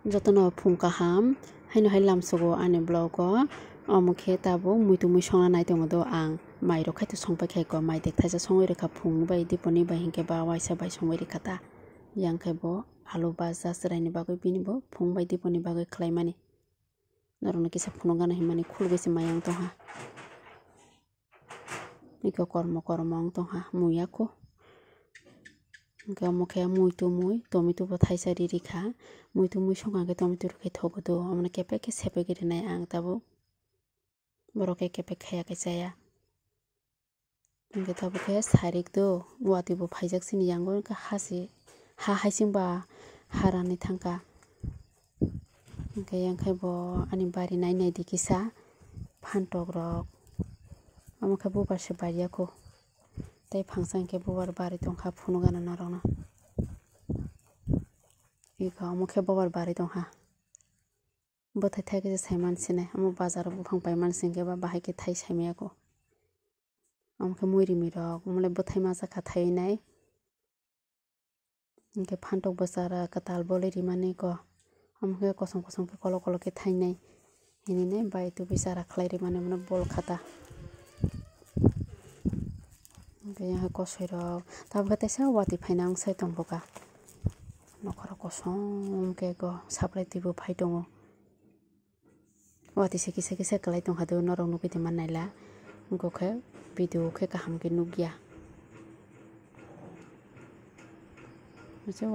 Jotono phung kaham haino hai lamsogo ani blog o amukhe tabo muitui songna nai tongo do ang mai rok khai to songpai khai ko mai dek thaisa songoi rekha phung bai diponi bai hingke ba waisa bai songoi rekha ta yang khai bo alu baja chwraini bagui bini bo phung bai diponi bagui khlaimani norokno kisa phunu gana himani khulgui mayang tongha iko kormo ang tongha muiako mukhe muitui tomato bo thaisa riri kha muitui songa ke tomato khai thogo do amne kepe ke sepe giri nai ang tabo borok kepe khaya ke chaya tabo ke sarik do wati bo phaijak sini yango ka hasi ha haising ba harani thangka yang khai bo ani bari nai di kisa phantok rok amukhe bubar se bariako tei phangsa ke bubar bari tongkha phunu gana norokno iko amukhe bubar bari tongha bothai thai ke saiman sine amu bazar bufang paiman singke ba bahai ke thai saimiyako amukhe muirimi rok mule bothai maja kha thai nai ingke phantok bachara katal bole rimani ko amukhe kosom ke kolo ke thai nai hinine bai tu bichara khlai rimani mane bol khata yang kosoi rok tabo taisa wati phainang sai tongboka nokhora kosom ke go saplai tibo phai tongo wati se kisa klai tongha do norok nugui tongma naila gokhe video khe kaham ke nugya je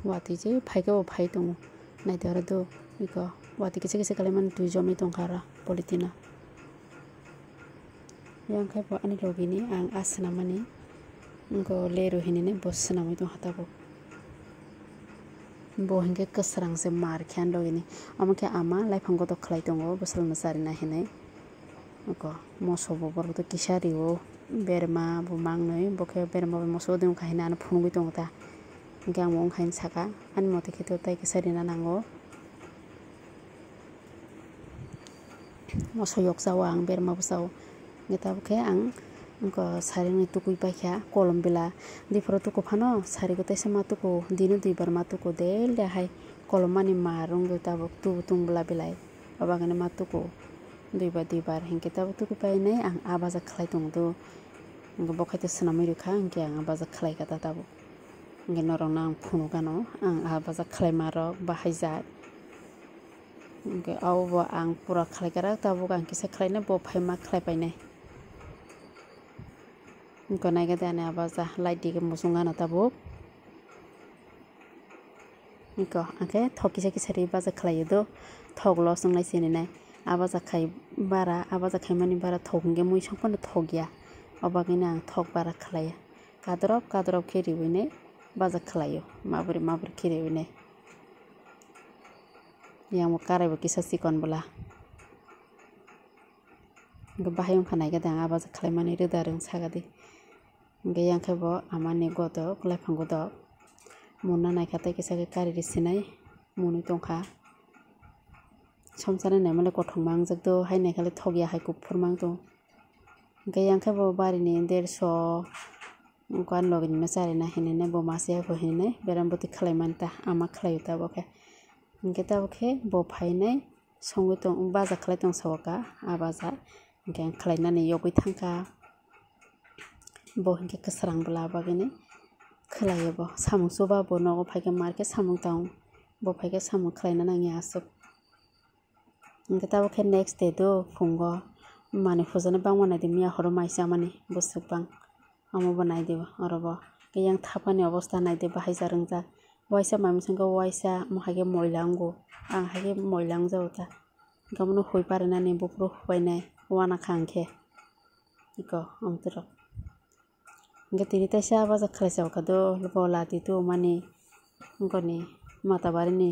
wati je phaike bo phai tongo naidara do iko wati kisa klai man tui jomi tongkhara politina yang khai bo ani logini ang asnamani go lero hinine bo swnamui tong hatabo bo hingke kwsrang se mar khan logini amukhe ama laifang goto khlai tongo bosal masari na hine ko moso bo borok to kisari o berma bo mangnoi bokhe berma bo moso dum khaina an phungui tongo ta hingke ang khain saka ani mote khe to tai kisari na nango moso yok jawo ang berma bo jawo ngetab khe ang ko sari ni tukui paikha kolom bila difro tuku phano sari ko taisa matuko dinu duibar matuko del hai kolom mani marung do tabok tu tung bla bilai abagane matuko duibar hingke tabok tuku pai nai ang abaja khlai tong do bokhai te snamai rukha hingke ang abaja khlai kata tabo hingke norok nang phunu gano ang abaja khlai marok bahaijak hingke abo ang pura khlai kara tabok ang kisa khlai na bo phaima khlai painai ko naiga dane abaja light dige musunga na tabuk ko angke thokisa kisari baja khlai do thoglo sunglai sini nai abaja khai bara abaja khai mani bara thogge mui songpon thogya obagine ang thog bara khlai kadrop khe riwine baja khlaio maburi khe riwine yang mo karai bo kisa sikon bula bahayong khanai ga dang abaja khlai mani rida rung sagadi yang khai bo amani godok laifang godok munna naikha tei kisa kari sinai muni tongkha somsana naimale kothong mangjak do hai naikhale thogya hai kupfur mang tong yang khai bo bari ni 150 kan login na sari na hinine bo masya ko hinine berambuti khlai manta ama khlai ta bo khe hingke ta bo khe bo phainai songui tong baja khlai tong sawaka abaja hingke khlai nani yogui thangka bo hingke kwsrang bla bagine khlaio bo samung chuba bo nogo phaike marke samung tang bo phaike samung khlaina nangi asuk hingke tabo khe next day do phungo mani hujani bangma naidi miya horo maisa mani busuk bang amo bo naidi orobo yang thapani obostha naidi bahaija rungja waisa mamisingko waisa mohage moilango ang hage moilang jauta gamono hoi parinani bupro hupainai wana khangkhe iko amturok hingke tini taisa baja khlai chawka do bo lati tu mani ngoni matabari ni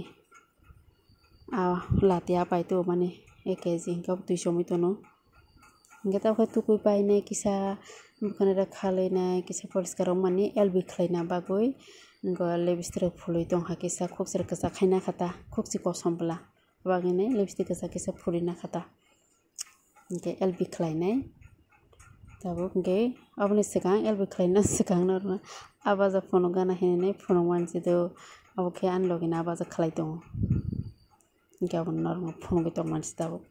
lati apai tu mani 1 kg hingke 200 mui tono hingke tabukhe tukui painai kisa bukanera khalai nai kisa poriskar rok mani LB khlaina bagui go lipstick phului tongha kisa khukchir kwchak khaina khata khukchi kosom bla bagine lipstick kwchak kisa phulina khata hingke LB khlainai tabo hingke aboni sikang LB khlaina sikang no abaja phono gana hinine phono manchi do Oke an logi na baza khalai tongo hingke abo normo phumugui tong mansi tabuk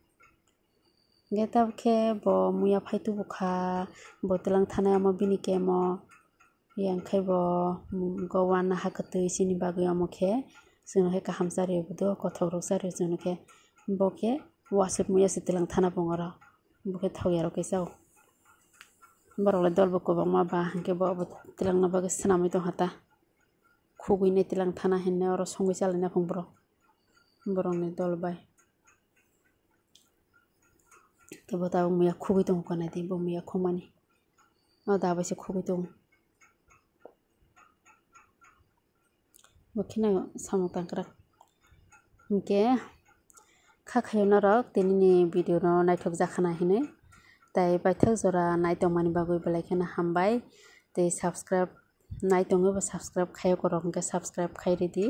hingke tabukhe bo muya phai tubukha bo twilang thanai omo bini kemo yang khai bo gowan hakatui chini bagui omo khe chwng khe kaham chariyo bodo kothok rok chariyo chwng khe bo khe wasuk muya se twilang thana bongoro bo khe thokya rok kaisa o borok lai dol bo kwbangma ba hingke bo twilang na bagui swnamui tongkha ta khugui nai twilang thana hinui oro songui chalaina phung borok ni dol bai bo tabuk muya khugui tongo kanai di bo muya khungmani o dabaisa khugui tongo bo kheno samung tangkrak hingke khakhayoi norok tini ni video no naithok jakhana hinui tai paithak jora naitongmani bagui belai kheno hambai tei subscribe naitongoi bo subscribe khai korok hingke subscribe khai ridi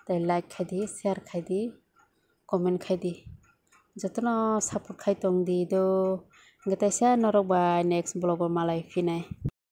tei like khai di share khai di comment khai di jotono support khai tong di do hingke taisa norok bai next vlog o malai phinai.